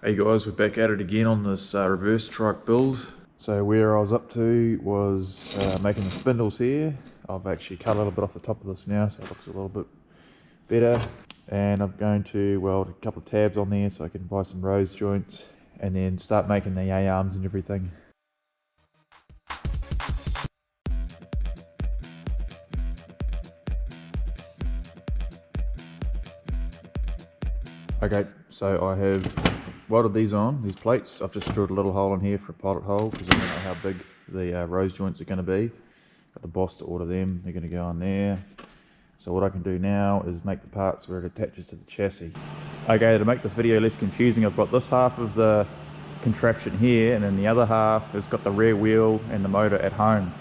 Hey guys, we're back at it again on this reverse trike build. So where I was up to was making the spindles here. I've actually cut a little bit off the top of this now, so it looks a little bit better. And I'm going to weld a couple of tabs on there so I can buy some rose joints and then start making the A-arms and everything. Okay, so I have welded these these plates. I've just drilled a little hole in here for a pilot hole because I don't know how big the rose joints are going to be. Got the boss to order them, they're going to go on there. So what I can do now is make the parts where it attaches to the chassis. Okay, to make this video less confusing, I've got this half of the contraption here, and then the other half has got the rear wheel and the motor at home.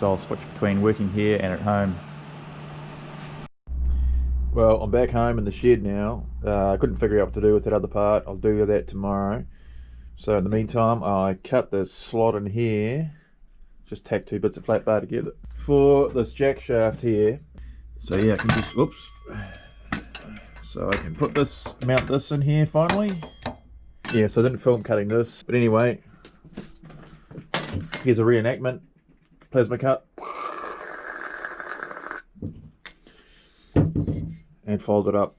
So I'll switch between working here and at home. Well, I'm back home in the shed now. I couldn't figure out what to do with that other part. I'll do that tomorrow. So in the meantime, I cut this slot in here, just tack two bits of flat bar together for this jack shaft here. So yeah, I can just, whoops. So I can mount this in here finally. Yeah, so I didn't film cutting this, but anyway, here's a reenactment, plasma cut. And fold it up.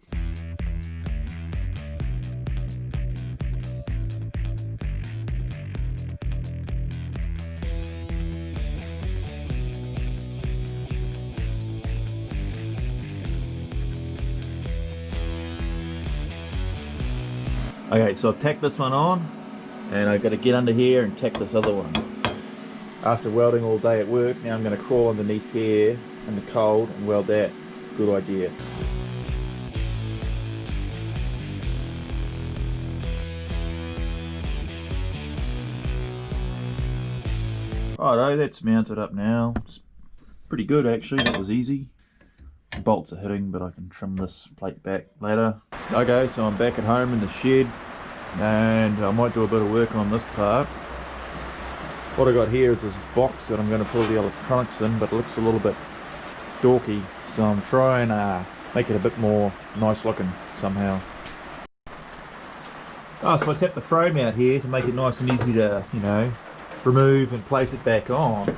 Okay, so I've tacked this one on, and I've got to get under here and tack this other one. After welding all day at work, now I'm going to crawl underneath here in the cold and weld that. Good idea. Righto, that's mounted up now. It's pretty good actually, that was easy. The bolts are hitting, but I can trim this plate back later. Okay, so I'm back at home in the shed, and I might do a bit of work on this part. What I got here is this box that I'm going to pull the electronics in, but it looks a little bit dorky, so I'm trying to make it a bit more nice looking somehow. Oh, so I tapped the frame out here to make it nice and easy to, you know, remove and place it back on.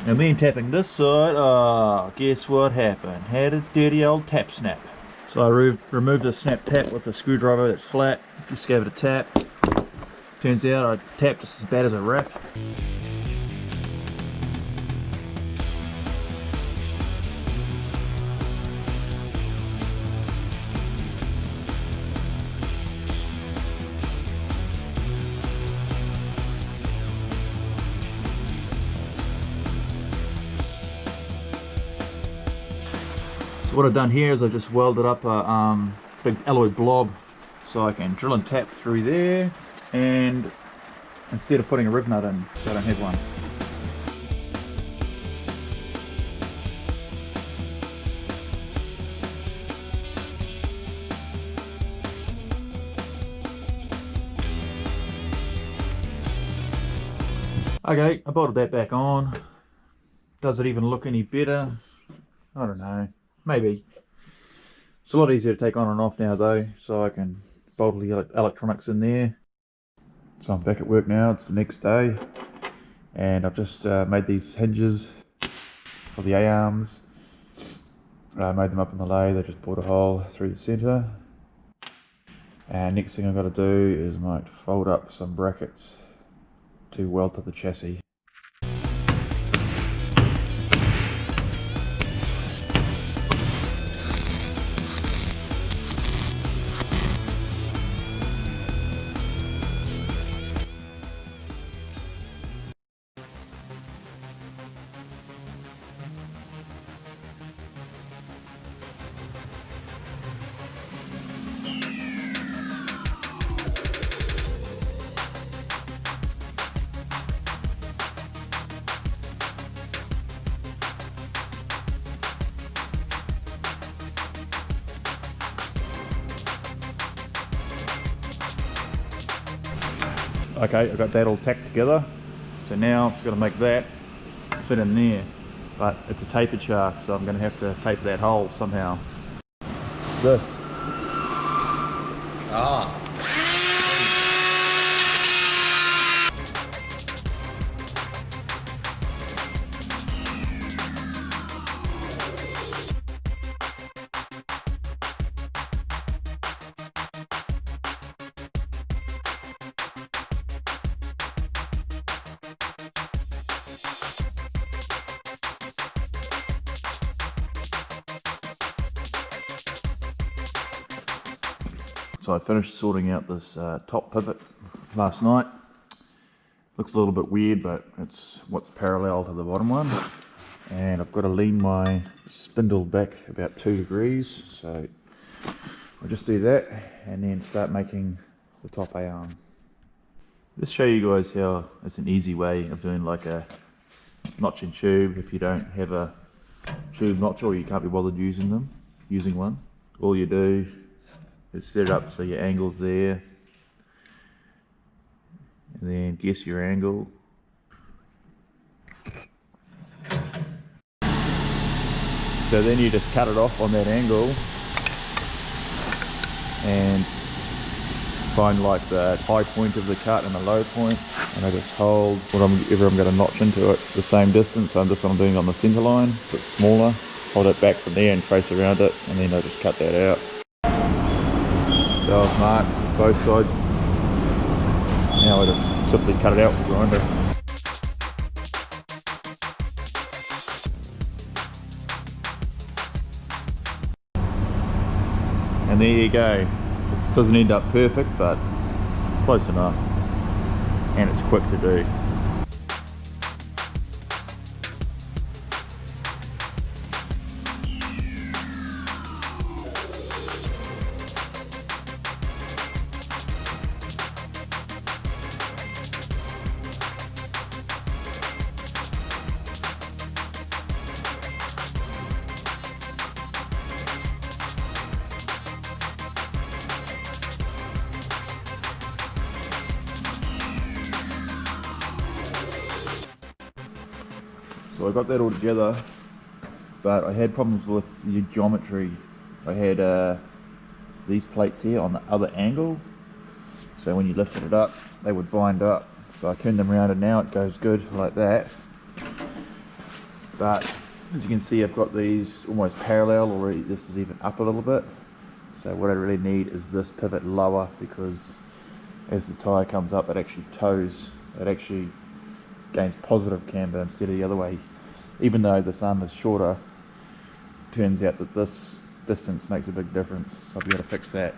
And then tapping this side, oh, guess what happened? Had a dirty old tap snap. So I removed the snap tap with a screwdriver that's flat, just gave it a tap. Turns out I tapped just as bad as a rap. So what I've done here is I've just welded up a big alloy blob so I can drill and tap through there, and instead of putting a riv nut in, so I don't have one. Okay, I bolted that back on. Does it even look any better? I don't know. Maybe. It's a lot easier to take on and off now though, so I can bolt the electronics in there. So I'm back at work now, it's the next day, and I've just made these hinges for the A-arms. I made them up in the lathe, I just bored a hole through the centre. And next thing I've got to do is I might fold up some brackets to weld to the chassis. Okay, I've got that all tacked together, so now I've got to make that fit in there, but it's a tapered shaft, so I'm going to have to tape that hole somehow. This. Ah. So I finished sorting out this top pivot last night. Looks a little bit weird, but it's what's parallel to the bottom one. And I've got to lean my spindle back about 2 degrees. So I'll just do that and then start making the top A-arm. Just show you guys how it's an easy way of doing like a notching tube if you don't have a tube notcher or you can't be bothered using one. All you do is set it up so your angle's there, and then guess your angle. So then you just cut it off on that angle and find like the high point of the cut and the low point, and I just hold whatever I'm going to notch into it the same distance. So this one I'm doing on the center line, a bit smaller. Hold it back from there and trace around it, and then I just cut that out. So I've marked both sides. Now I just simply cut it out with the grinder. And there you go. It doesn't end up perfect, but close enough. And it's quick to do. So I got that all together, but I had problems with the geometry. I had these plates here on the other angle, so when you lifted it up, they would bind up. So I turned them around and now it goes good like that. But as you can see, I've got these almost parallel, or this is even up a little bit. So what I really need is this pivot lower, because as the tyre comes up, it actually tows, it actually gains positive camber instead of the other way. Even though this arm is shorter, turns out that this distance makes a big difference, so I'll be able to fix that.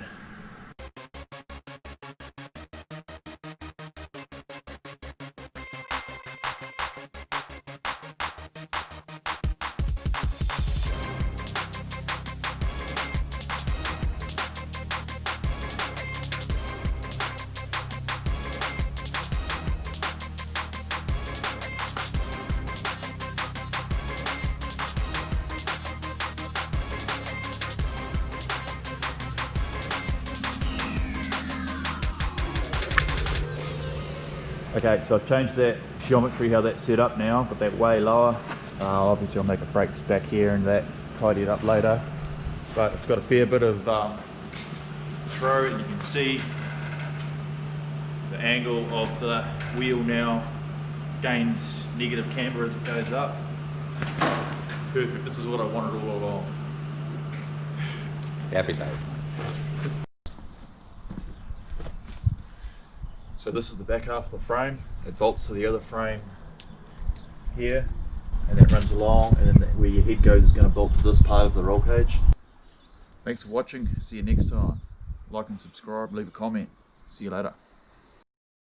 Okay, so I've changed that geometry, how that's set up now, got that way lower. Obviously I'll make a brakes back here and that, tidy it up later. But it's got a fair bit of throw, and you can see the angle of the wheel now gains negative camber as it goes up. Perfect, this is what I wanted all along. Happy days. So this is the back half of the frame. It bolts to the other frame here, and then it runs along, and then where your head goes is going to bolt to this part of the roll cage. Thanks for watching. See you next time. Like and subscribe, leave a comment. See you later.